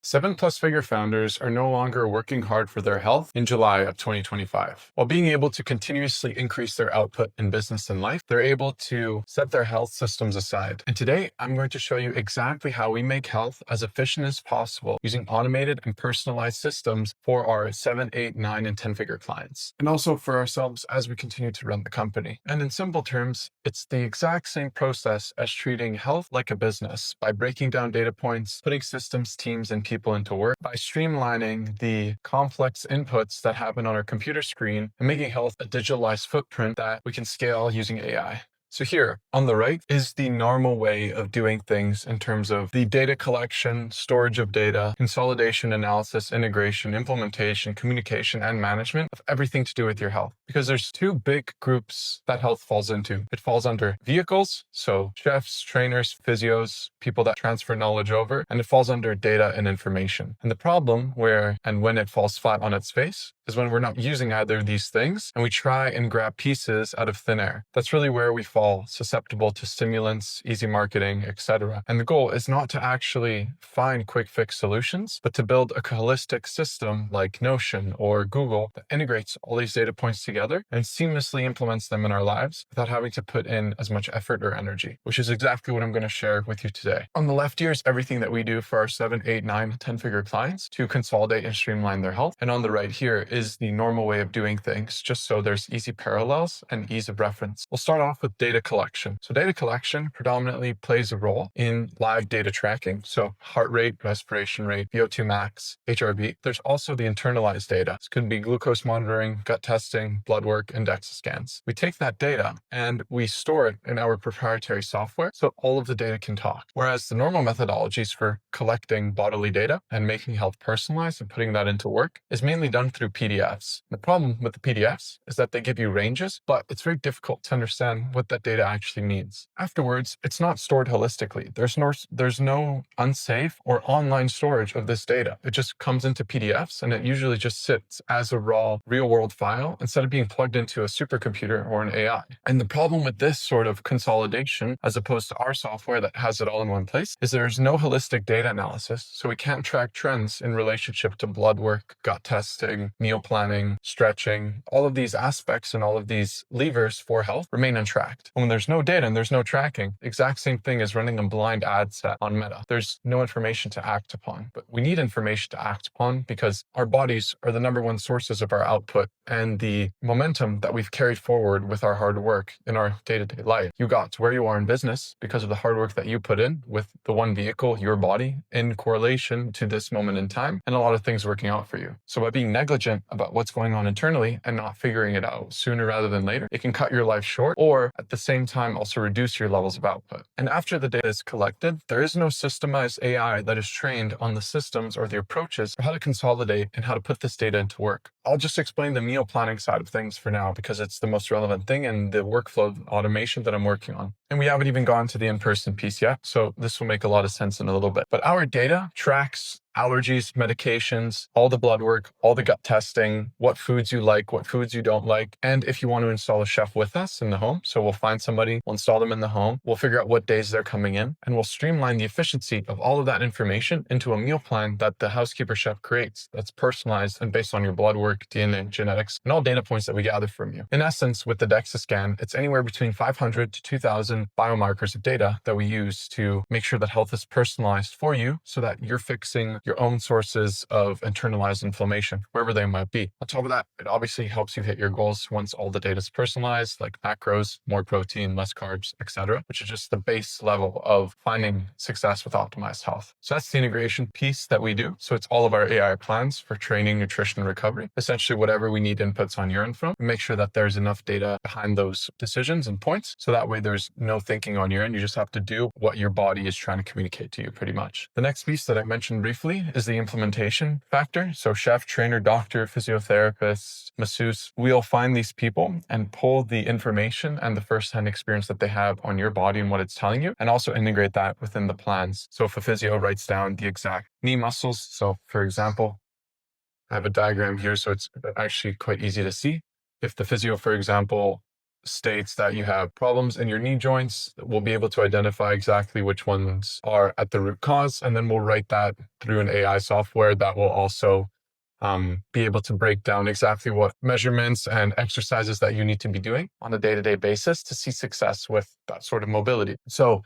7-plus-figure founders are no longer working hard for their health in July of 2025. While being able to continuously increase their output in business and life, they're able to set their health systems aside. And today, I'm going to show you exactly how we make health as efficient as possible using automated and personalized systems for our 7, 8, 9, and 10-figure clients, and also for ourselves as we continue to run the company. And in simple terms, it's the exact same process as treating health like a business by breaking down data points, putting systems, teams, and people into work, by streamlining the complex inputs that happen on our computer screen and making health a digitalized footprint that we can scale using AI. So here on the right is the normal way of doing things in terms of the data collection, storage of data, consolidation, analysis, integration, implementation, communication, and management of everything to do with your health. Because there's two big groups that health falls into. It falls under vehicles, so chefs, trainers, physios, people that transfer knowledge over, and it falls under data and information. And the problem when it falls flat on its face is when we're not using either of these things and we try and grab pieces out of thin air. That's really where we fall susceptible to stimulants, easy marketing, etc. And the goal is not to actually find quick fix solutions, but to build a holistic system like Notion or Google that integrates all these data points together and seamlessly implements them in our lives without having to put in as much effort or energy, which is exactly what I'm going to share with you today. On the left here is everything that we do for our 7, 8, 9, 10-figure clients to consolidate and streamline their health. And on the right here is the normal way of doing things, just so there's easy parallels and ease of reference. We'll start off with data collection. So data collection predominantly plays a role in live data tracking. So heart rate, respiration rate, VO2 max, HRV. There's also the internalized data. This could be glucose monitoring, gut testing, blood work, and DEXA scans. We take that data and we store it in our proprietary software so all of the data can talk. Whereas the normal methodologies for collecting bodily data and making health personalized and putting that into work is mainly done through PDFs. The problem with the PDFs is that they give you ranges, but it's very difficult to understand what that data actually means. Afterwards, it's not stored holistically. There's no unsafe or online storage of this data. It just comes into PDFs and it usually just sits as a raw real-world file instead of being plugged into a supercomputer or an AI. And the problem with this sort of consolidation, as opposed to our software that has it all in one place, is there's no holistic data analysis, so we can't track trends in relationship to blood work, gut testing, meal planning, stretching. All of these aspects and all of these levers for health remain untracked. When there's no data and there's no tracking, exact same thing as running a blind ad set on Meta. There's no information to act upon, but we need information to act upon because our bodies are the number one sources of our output and the momentum that we've carried forward with our hard work in our day-to-day life. You got to where you are in business because of the hard work that you put in with the one vehicle, your body, in correlation to this moment in time, and a lot of things working out for you. So by being negligent about what's going on internally and not figuring it out sooner rather than later, it can cut your life short or at the same time also reduce your levels of output. And after the data is collected, there is no systemized AI that is trained on the systems or the approaches for how to consolidate and how to put this data into work. I'll just explain the meal planning side of things for now because it's the most relevant thing and the workflow automation that I'm working on. And we haven't even gone to the in-person piece yet, so this will make a lot of sense in a little bit. But our data tracks allergies, medications, all the blood work, all the gut testing, what foods you like, what foods you don't like, and if you want to install a chef with us in the home. So we'll find somebody, we'll install them in the home, we'll figure out what days they're coming in, and we'll streamline the efficiency of all of that information into a meal plan that the housekeeper chef creates that's personalized and based on your blood work, DNA, genetics, and all data points that we gather from you. In essence, with the DEXA scan, it's anywhere between 500 to 2,000 biomarkers of data that we use to make sure that health is personalized for you so that you're fixing your own sources of internalized inflammation, wherever they might be. On top of that, it obviously helps you hit your goals once all the data is personalized, like macros, more protein, less carbs, etc., which is just the base level of finding success with optimized health. So that's the integration piece that we do. So it's all of our AI plans for training, nutrition, and recovery. Essentially, whatever we need inputs on your end from, we make sure that there's enough data behind those decisions and points. So that way there's no thinking on your end. You just have to do what your body is trying to communicate to you pretty much. The next piece that I mentioned briefly is the implementation factor. So chef, trainer, doctor, physiotherapist, masseuse, we'll find these people and pull the information and the first-hand experience that they have on your body and what it's telling you, and also integrate that within the plans. So if a physio writes down the exact knee muscles, so for example, I have a diagram here, so it's actually quite easy to see. If the physio, for example, states that you have problems in your knee joints. We'll be able to identify exactly which ones are at the root cause, and then we'll write that through an AI software that will also be able to break down exactly what measurements and exercises that you need to be doing on a day-to-day basis to see success with that sort of mobility. So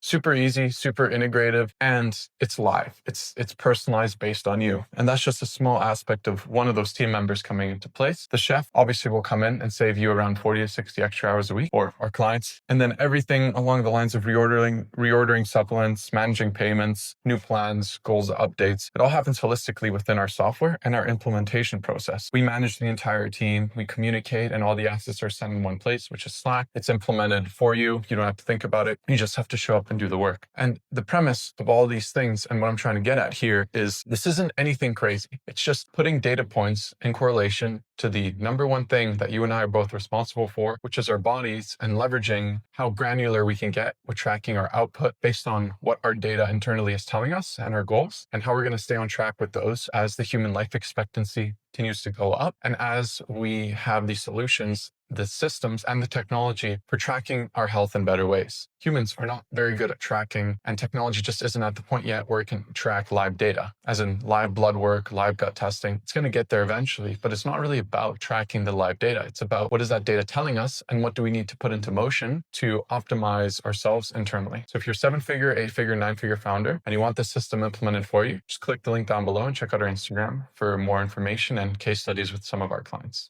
super easy, super integrative, and it's live. It's personalized based on you. And that's just a small aspect of one of those team members coming into place. The chef obviously will come in and save you around 40 to 60 extra hours a week, or our clients. And then everything along the lines of reordering supplements, managing payments, new plans, goals, updates. It all happens holistically within our software and our implementation process. We manage the entire team, we communicate, and all the assets are sent in one place, which is Slack. It's implemented for you. You don't have to think about it. You just have to show up and do the work. And the premise of all these things, and what I'm trying to get at here, is this isn't anything crazy. It's just putting data points in correlation to the number one thing that you and I are both responsible for, which is our bodies, and leveraging how granular we can get with tracking our output based on what our data internally is telling us and our goals, and how we're going to stay on track with those as the human life expectancy continues to go up. And as we have these solutions, the systems and the technology for tracking our health in better ways. Humans are not very good at tracking, and technology just isn't at the point yet where it can track live data, as in live blood work, live gut testing. It's going to get there eventually, but it's not really about tracking the live data. It's about what is that data telling us and what do we need to put into motion to optimize ourselves internally. So if you're 7-figure, 8-figure, 9-figure founder and you want this system implemented for you, just click the link down below and check out our Instagram for more information and case studies with some of our clients.